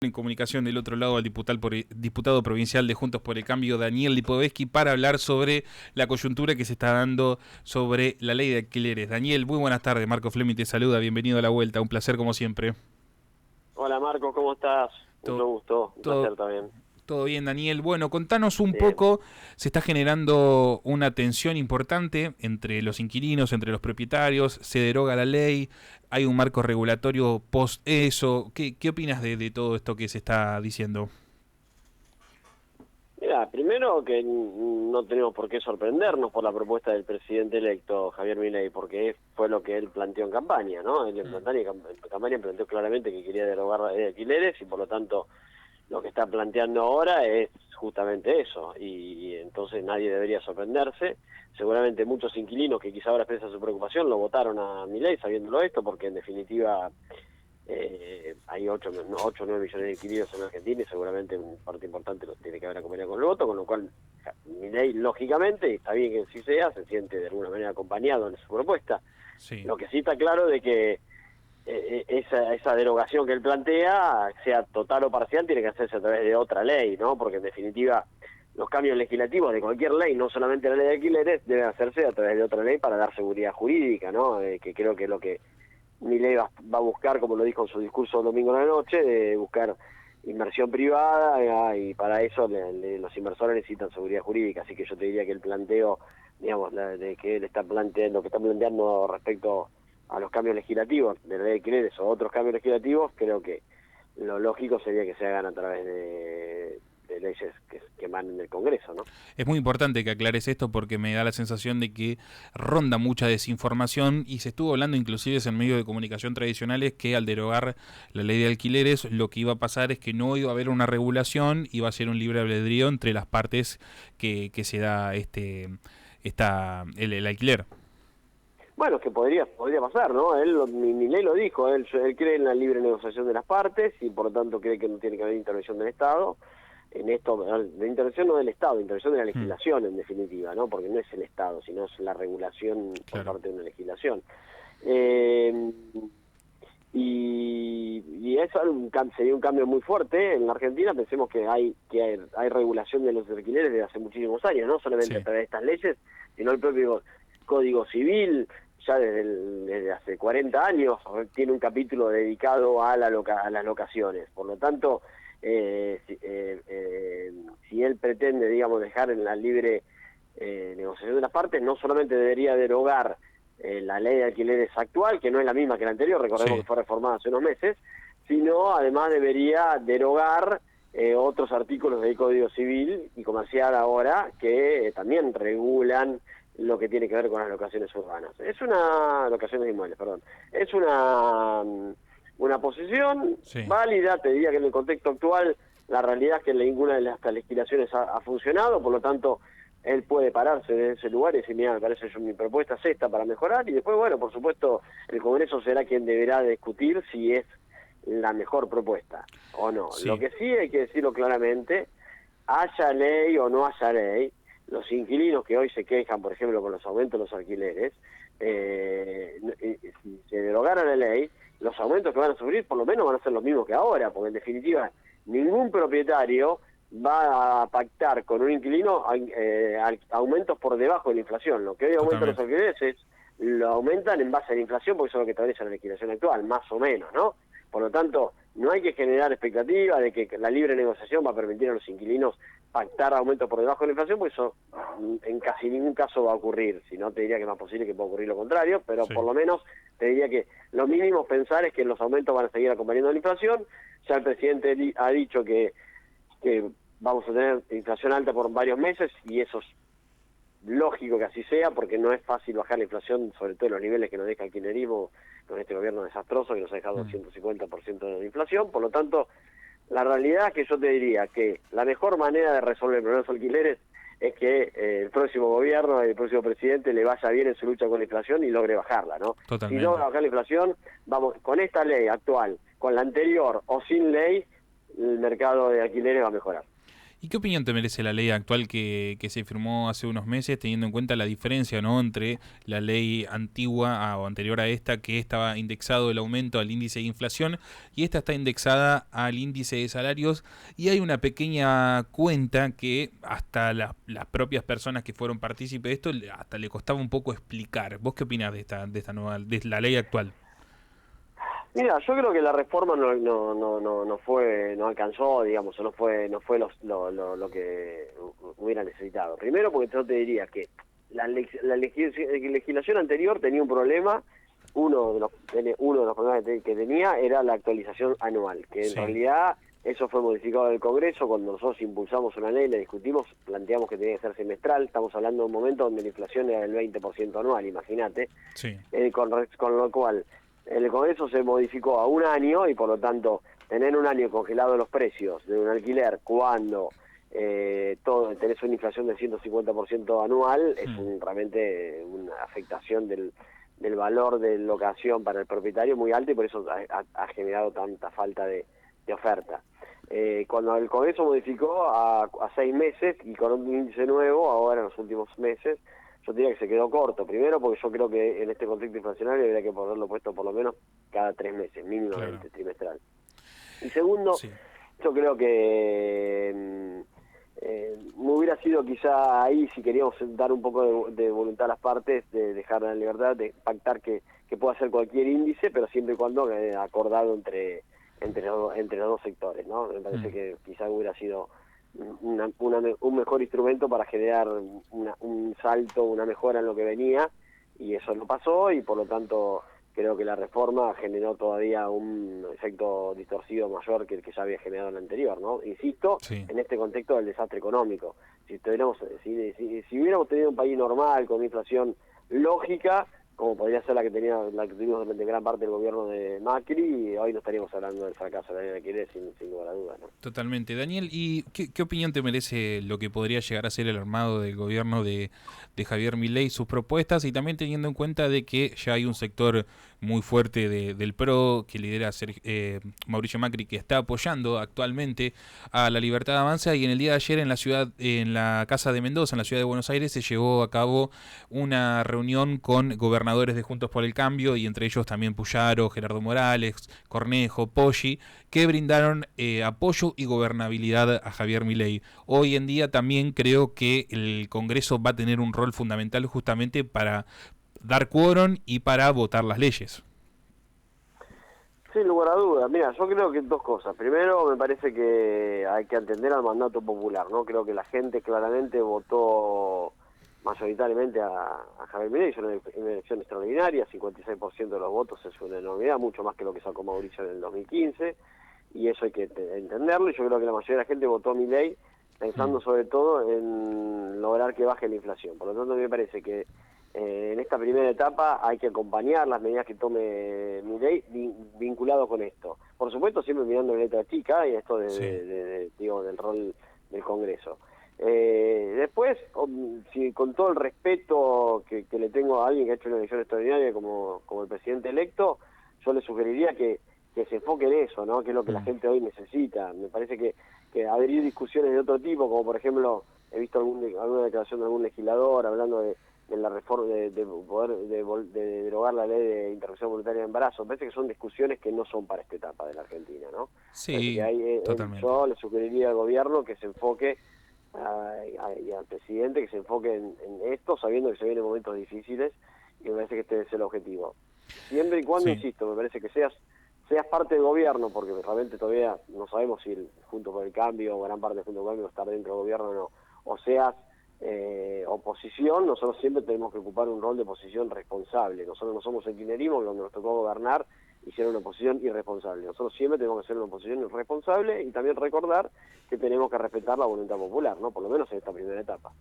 En comunicación del otro lado al diputado provincial de Juntos por el Cambio, Daniel Lipovetsky, para hablar sobre la coyuntura que se está dando sobre la ley de alquileres. Daniel, muy buenas tardes. Marco Fleming te saluda, bienvenido a la vuelta, un placer como siempre. Hola Marco, ¿cómo estás? Mucho Todo, gusto, un todo, placer también. todo bien, Daniel. Bueno, contanos un Bien. poco, se está generando una tensión importante entre los inquilinos, entre los propietarios, se deroga la ley, hay un marco regulatorio post eso. ¿Qué opinas de todo esto que se está diciendo? Mira, primero que no tenemos por qué sorprendernos por la propuesta del presidente electo, Javier Milei, porque fue lo que él planteó en campaña, ¿no? Él en campaña planteó claramente que quería derogar la ley de alquileres y por lo tanto lo que está planteando ahora es justamente eso, y entonces nadie debería sorprenderse. Seguramente muchos inquilinos que quizá ahora expresan su preocupación lo votaron a Milei sabiéndolo esto, porque en definitiva hay 8 o 9 millones de inquilinos en Argentina y seguramente una parte importante los tiene que haber acompañado con el voto, con lo cual Milei, lógicamente, y está bien que así sea, se siente de alguna manera acompañado en su propuesta. Sí. Lo que sí está claro de que esa derogación que él plantea, sea total o parcial, tiene que hacerse a través de otra ley, ¿no? Porque en definitiva los cambios legislativos de cualquier ley, no solamente la ley de alquileres, deben hacerse a través de otra ley para dar seguridad jurídica, ¿no? Que creo que es lo que Milei va a buscar, como lo dijo en su discurso el domingo en la noche, de buscar inversión privada, y para eso los inversores necesitan seguridad jurídica. Así que yo te diría que el planteo, digamos, de que él está planteando, lo que está planteando respecto a los cambios legislativos de la ley de alquileres o otros cambios legislativos, creo que lo lógico sería que se hagan a través de leyes que emanen del Congreso, ¿no? Es muy importante que aclares esto porque me da la sensación de que ronda mucha desinformación y se estuvo hablando inclusive en medios de comunicación tradicionales que al derogar la ley de alquileres lo que iba a pasar es que no iba a haber una regulación, iba a ser un libre albedrío entre las partes que se da el alquiler. Bueno, es que podría pasar, ¿no? Milei lo dijo, él cree en la libre negociación de las partes y por lo tanto cree que no tiene que haber intervención del Estado. En esto, de intervención no del Estado, intervención de la legislación en definitiva, ¿no? Porque no es el Estado, sino es la regulación por Claro. parte de una legislación. Eh, y eso sería un cambio muy fuerte en la Argentina. Pensemos que hay regulación de los alquileres desde hace muchísimos años, no solamente a Sí. través de estas leyes, sino el propio Código Civil, ya desde hace 40 años, tiene un capítulo dedicado a las locaciones. Por lo tanto, si él pretende, digamos, dejar en la libre negociación de las partes, no solamente debería derogar la ley de alquileres actual, que no es la misma que la anterior, recordemos Sí. que fue reformada hace unos meses, sino además debería derogar otros artículos del Código Civil y Comercial ahora que también regulan lo que tiene que ver con las locaciones urbanas. Locaciones de inmuebles, perdón. Es una posición Sí. válida, te diría que en el contexto actual la realidad es que ninguna de las legislaciones ha funcionado, por lo tanto él puede pararse de ese lugar y decir, mira, me parece mi propuesta es esta para mejorar, y después, bueno, por supuesto, el Congreso será quien deberá discutir si es la mejor propuesta o no. Lo Sí. que sí hay que decirlo claramente, haya ley o no haya ley, los inquilinos que hoy se quejan, por ejemplo, con los aumentos de los alquileres, si se derogara la ley, los aumentos que van a sufrir por lo menos van a ser los mismos que ahora, porque en definitiva ningún propietario va a pactar con un inquilino aumentos por debajo de la inflación. Lo que hoy aumentan los Totalmente. alquileres lo aumentan en base a la inflación, porque eso es lo que establece la legislación actual, más o menos, ¿no? Por lo tanto, no hay que generar expectativa de que la libre negociación va a permitir a los inquilinos pactar aumentos por debajo de la inflación, pues eso en casi ningún caso va a ocurrir. Si no, te diría que es más posible que pueda ocurrir lo contrario, pero Sí. por lo menos te diría que lo mínimo pensar es que los aumentos van a seguir acompañando a la inflación. Ya el presidente ha dicho que vamos a tener inflación alta por varios meses, y eso es lógico que así sea, porque no es fácil bajar la inflación, sobre todo en los niveles que nos deja el kirchnerismo con este gobierno desastroso que nos ha dejado 150% de inflación. Por lo tanto, la realidad es que yo te diría que la mejor manera de resolver el problema de los alquileres es que el próximo gobierno, el próximo presidente le vaya bien en su lucha con la inflación y logre bajarla, ¿no? Si Totalmente. logra bajar la inflación, vamos, con esta ley actual, con la anterior o sin ley, el mercado de alquileres va a mejorar. ¿Y qué opinión te merece la ley actual que se firmó hace unos meses, teniendo en cuenta la diferencia, ¿no?, entre la ley antigua o anterior a esta, que estaba indexado el aumento al índice de inflación, y esta está indexada al índice de salarios, y hay una pequeña cuenta que hasta las propias personas que fueron partícipes de esto hasta le costaba un poco explicar? ¿Vos qué opinás de esta nueva, de la ley actual? Mira, yo creo que la reforma no alcanzó, digamos, o no fue lo que hubiera necesitado. Primero porque yo te diría que la legislación anterior tenía un problema. Uno de los problemas que tenía era la actualización anual, que en Sí, realidad eso fue modificado en el Congreso. Cuando nosotros impulsamos una ley, la discutimos, planteamos que tenía que ser semestral. Estamos hablando de un momento donde la inflación era del 20% anual, imagínate. sí. Con lo cual el Congreso se modificó a un año, y por lo tanto tener un año congelado los precios de un alquiler cuando tenés una inflación del 150% anual es realmente una afectación del valor de locación para el propietario muy alto, y por eso ha generado tanta falta de oferta. Cuando el Congreso modificó a 6 meses y con un índice nuevo, ahora en los últimos meses, yo diría que se quedó corto. Primero porque yo creo que en este contexto inflacionario habría que poderlo puesto por lo menos cada 3 meses, Claro. mínimamente, trimestral. Y segundo, Sí. yo creo que me hubiera sido quizá ahí, si queríamos dar un poco de voluntad a las partes, de dejar la libertad de pactar que pueda ser cualquier índice, pero siempre y cuando acordado entre los dos sectores, ¿no? Me parece que quizá hubiera sido un mejor instrumento para generar un salto, una mejora en lo que venía, y eso no pasó, y por lo tanto creo que la reforma generó todavía un efecto distorsivo mayor que el que ya había generado el anterior, ¿no? Insisto, Sí. en este contexto del desastre económico. Si hubiéramos tenido un país normal, con una inflación lógica, como podría ser la que tuvimos durante gran parte del gobierno de Macri, y hoy no estaríamos hablando del fracaso de la ley de alquiler sin lugar a dudas, ¿no? Totalmente. Daniel, ¿y qué opinión te merece lo que podría llegar a ser el armado del gobierno de Javier Milei, sus propuestas, y también teniendo en cuenta de que ya hay un sector muy fuerte del PRO que lidera Mauricio Macri, que está apoyando actualmente a la Libertad Avanza, y en el día de ayer en la Casa de Mendoza, en la ciudad de Buenos Aires, se llevó a cabo una reunión con gobernadores de Juntos por el Cambio, y entre ellos también Puyaro, Gerardo Morales, Cornejo, Poggi, que brindaron apoyo y gobernabilidad a Javier Milei. Hoy en día también creo que el Congreso va a tener un rol fundamental justamente para dar quórum y para votar las leyes. Sin lugar a dudas. Mira, yo creo que dos cosas. Primero, me parece que hay que atender al mandato popular, ¿no? Creo que la gente claramente votó mayoritariamente a Javier Milei. Es una elección extraordinaria, 56% de los votos es una enormidad, mucho más que lo que sacó Mauricio en el 2015, y eso hay que entenderlo, y yo creo que la mayoría de la gente votó a Milei pensando sobre todo en lograr que baje la inflación. Por lo tanto, me parece que en esta primera etapa hay que acompañar las medidas que tome Milei vinculado con esto. Por supuesto, siempre mirando la letra chica y esto Sí. del rol del Congreso. Después, con todo el respeto que le tengo a alguien que ha hecho una elección extraordinaria como el presidente electo, yo le sugeriría que se enfoque en eso, ¿no? Que es lo que la gente hoy necesita. Me parece que abrir discusiones de otro tipo, como por ejemplo, he visto alguna declaración de algún legislador hablando de la reforma, de derogar la ley de interrupción voluntaria de embarazo. Me parece que son discusiones que no son para esta etapa de la Argentina, ¿no? Parece que Sí, totalmente. yo le sugeriría al gobierno que se enfoque, y al presidente que se enfoque en esto, sabiendo que se vienen momentos difíciles, y me parece que este es el objetivo. Siempre y cuando, Sí. insisto, me parece que seas parte del gobierno, porque realmente todavía no sabemos si Junto por el Cambio o gran parte de Junto por el Cambio va a estar dentro del gobierno o no, o seas oposición. Nosotros siempre tenemos que ocupar un rol de oposición responsable. Nosotros no somos el kirchnerismo, que cuando nos tocó gobernar hicieron una oposición irresponsable. Nosotros siempre tenemos que ser una oposición responsable, y también recordar que tenemos que respetar la voluntad popular, ¿no? Por lo menos en esta primera etapa.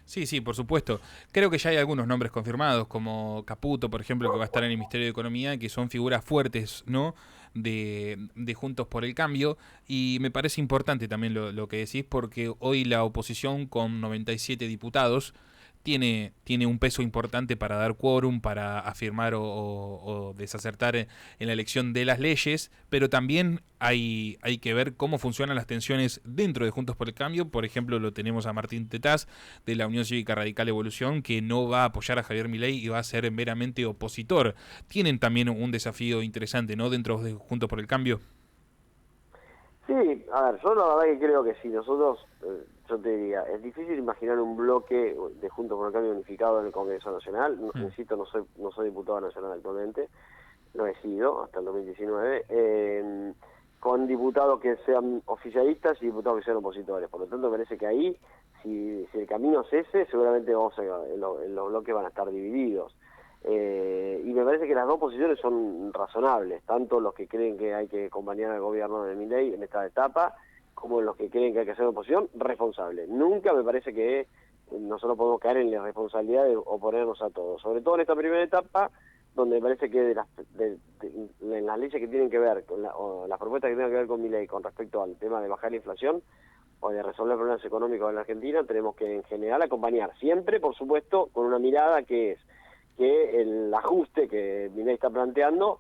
Sí, sí, por supuesto. Creo que ya hay algunos nombres confirmados, como Caputo, por ejemplo, que va a estar en el Ministerio de Economía, que son figuras fuertes, ¿no?, de Juntos por el Cambio. Y me parece importante también lo que decís, porque hoy la oposición, con 97 diputados, tiene un peso importante para dar quórum, para afirmar o desacertar en la elección de las leyes, pero también hay que ver cómo funcionan las tensiones dentro de Juntos por el Cambio. Por ejemplo, lo tenemos a Martín Tetaz de la Unión Cívica Radical Evolución, que no va a apoyar a Javier Milei y va a ser meramente opositor. Tienen también un desafío interesante, ¿no?, dentro de Juntos por el Cambio. Sí, a ver, yo la verdad que creo que sí, nosotros, yo te diría, es difícil imaginar un bloque de Juntos por el Cambio unificado en el Congreso Nacional. Insisto, no soy diputado nacional actualmente, lo he sido hasta el 2019, con diputados que sean oficialistas y diputados que sean opositores. Por lo tanto, me parece que ahí, si el camino es ese, seguramente los bloques van a estar divididos. Y me parece que las dos posiciones son razonables, tanto los que creen que hay que acompañar al gobierno de Milei en esta etapa, como los que creen que hay que hacer oposición responsable. Nunca me parece que nosotros podemos caer en la responsabilidad de oponernos a todos, sobre todo en esta primera etapa, donde me parece que en las leyes que tienen que ver, o las propuestas que tienen que ver con Milei con respecto al tema de bajar la inflación o de resolver problemas económicos en la Argentina, tenemos que en general acompañar, siempre por supuesto con una mirada que es que el ajuste que Milei está planteando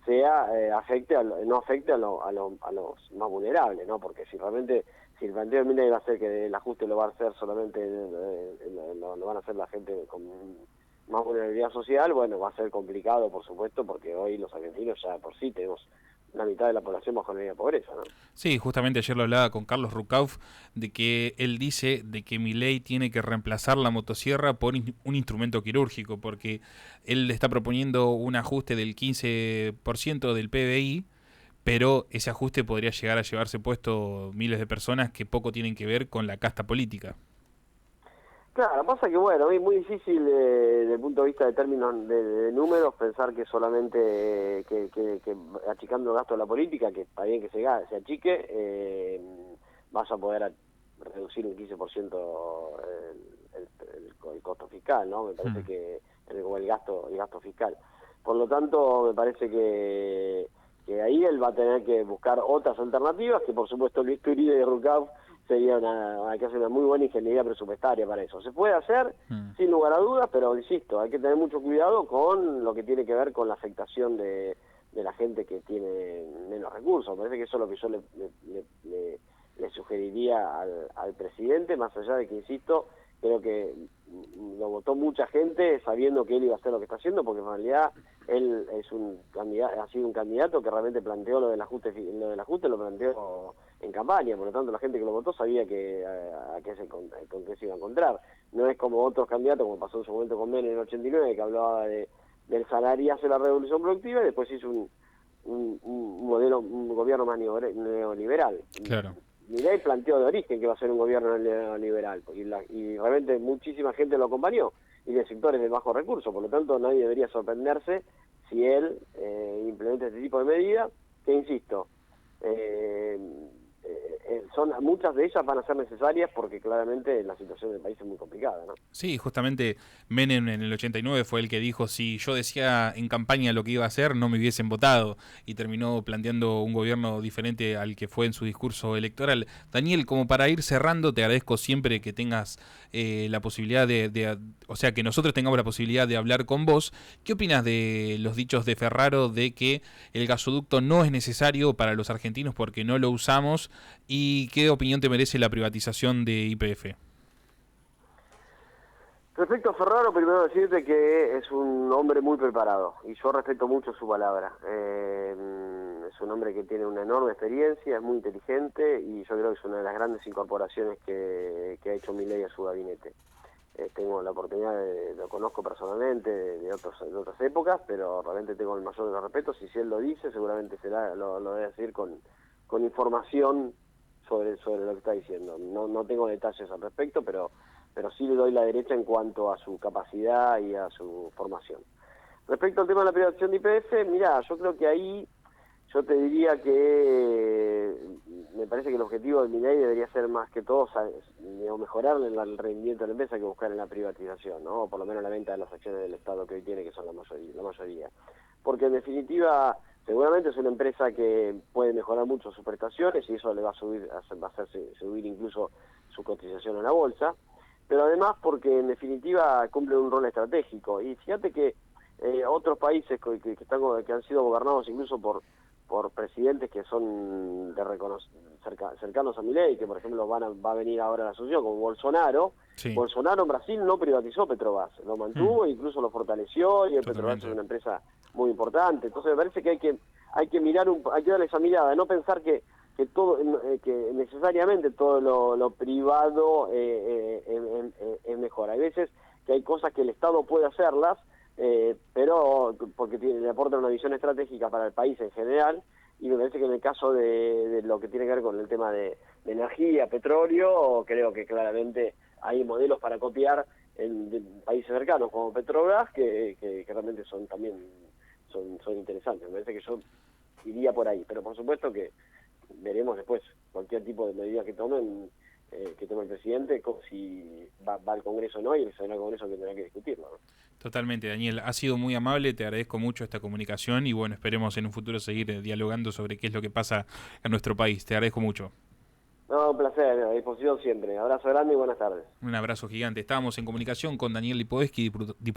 no afecte a los más vulnerables, ¿no? Porque si el planteo de Milei va a ser que el ajuste lo va a hacer solamente, lo van a hacer la gente con más vulnerabilidad social, bueno, va a ser complicado, por supuesto, porque hoy los argentinos ya por sí tenemos la mitad de la población bajo la línea de pobreza, ¿no? Sí, justamente ayer lo hablaba con Carlos Rucauf, de que él dice de que Milei tiene que reemplazar la motosierra por un instrumento quirúrgico, porque él está proponiendo un ajuste del 15% del PBI, pero ese ajuste podría llegar a llevarse puesto miles de personas que poco tienen que ver con la casta política. Claro, pasa que bueno, es muy difícil desde el punto de vista de términos de números pensar que solamente que achicando el gasto de la política, que está bien que se achique, vas a poder reducir un 15% el costo fiscal, ¿no? Me parece que el gasto fiscal. Por lo tanto, me parece que ahí él va a tener que buscar otras alternativas, que por supuesto Luis Turibe y Rucauf sería hay que hacer una muy buena ingeniería presupuestaria para eso. Se puede hacer, sin lugar a dudas, pero insisto, hay que tener mucho cuidado con lo que tiene que ver con la afectación de la gente que tiene menos recursos. Me parece que eso es lo que yo le sugeriría al presidente, más allá de que, insisto, creo que lo votó mucha gente sabiendo que él iba a hacer lo que está haciendo, porque en realidad él es ha sido un candidato que realmente planteó lo del ajuste lo planteó en campaña, por lo tanto la gente que lo votó sabía con qué se iba a encontrar. No es como otros candidatos, como pasó en su momento con Menem en el 89, que hablaba del salariazo de la revolución productiva, y después hizo un gobierno más neoliberal. Claro. Milei planteó de origen que va a ser un gobierno neoliberal, y realmente muchísima gente lo acompañó, y de sectores de bajos recursos, por lo tanto nadie debería sorprenderse si él implementa este tipo de medidas, que insisto, muchas de ellas van a ser necesarias porque claramente la situación del país es muy complicada, ¿no? Sí, justamente Menem en el 89 fue el que dijo, si yo decía en campaña lo que iba a hacer, no me hubiesen votado, y terminó planteando un gobierno diferente al que fue en su discurso electoral. Daniel, como para ir cerrando, te agradezco siempre que tengas la posibilidad o sea, que nosotros tengamos la posibilidad de hablar con vos. ¿Qué opinas de los dichos de Ferraro de que el gasoducto no es necesario para los argentinos porque no lo usamos? ¿Y qué opinión te merece la privatización de YPF? Respecto a Ferraro, primero decirte que es un hombre muy preparado y yo respeto mucho su palabra. Es un hombre que tiene una enorme experiencia, es muy inteligente y yo creo que es una de las grandes incorporaciones que ha hecho Milei a su gabinete. Tengo la oportunidad lo conozco personalmente de otras épocas, pero realmente tengo el mayor de los respetos y si él lo dice seguramente lo debe decir con información sobre lo que está diciendo. No tengo detalles al respecto, pero sí le doy la derecha en cuanto a su capacidad y a su formación. Respecto al tema de la privatización de YPF, mirá, yo creo que ahí yo te diría que me parece que el objetivo de Milei debería ser más que todo mejorar el rendimiento de la empresa que buscar en la privatización, ¿no? O por lo menos la venta de las acciones del Estado que hoy tiene, que son la mayoría. Porque en definitiva, seguramente es una empresa que puede mejorar mucho sus prestaciones y eso le va a hacer subir incluso su cotización en la bolsa. pero además porque en definitiva cumple un rol estratégico. Y fíjate que otros países que han sido gobernados incluso por presidentes que son cercanos a Milei, que por ejemplo va a venir ahora a la Asunción, como Bolsonaro. Sí. Bolsonaro en Brasil no privatizó Petrobras, lo mantuvo e incluso lo fortaleció, y el Petrobras es una empresa muy importante. Entonces me parece que hay que mirar hay que darle esa mirada, no pensar que todo que necesariamente todo lo privado es mejor. Hay veces que hay cosas que el Estado puede hacerlas, pero porque le aporta una visión estratégica para el país en general, y me parece que en el caso de lo que tiene que ver con el tema de energía, petróleo, creo que claramente hay modelos para copiar de países cercanos como Petrobras que realmente son interesantes. Me parece que yo iría por ahí, pero por supuesto que veremos después cualquier tipo de medida que tome el presidente, si va al Congreso o no, y el Senado del Congreso que tendrá que discutirlo, ¿no? Totalmente, Daniel. Ha sido muy amable, te agradezco mucho esta comunicación y bueno, esperemos en un futuro seguir dialogando sobre qué es lo que pasa en nuestro país. Te agradezco mucho. No, un placer, a disposición siempre. Abrazo grande y buenas tardes. Un abrazo gigante. Estábamos en comunicación con Daniel Lipovetsky,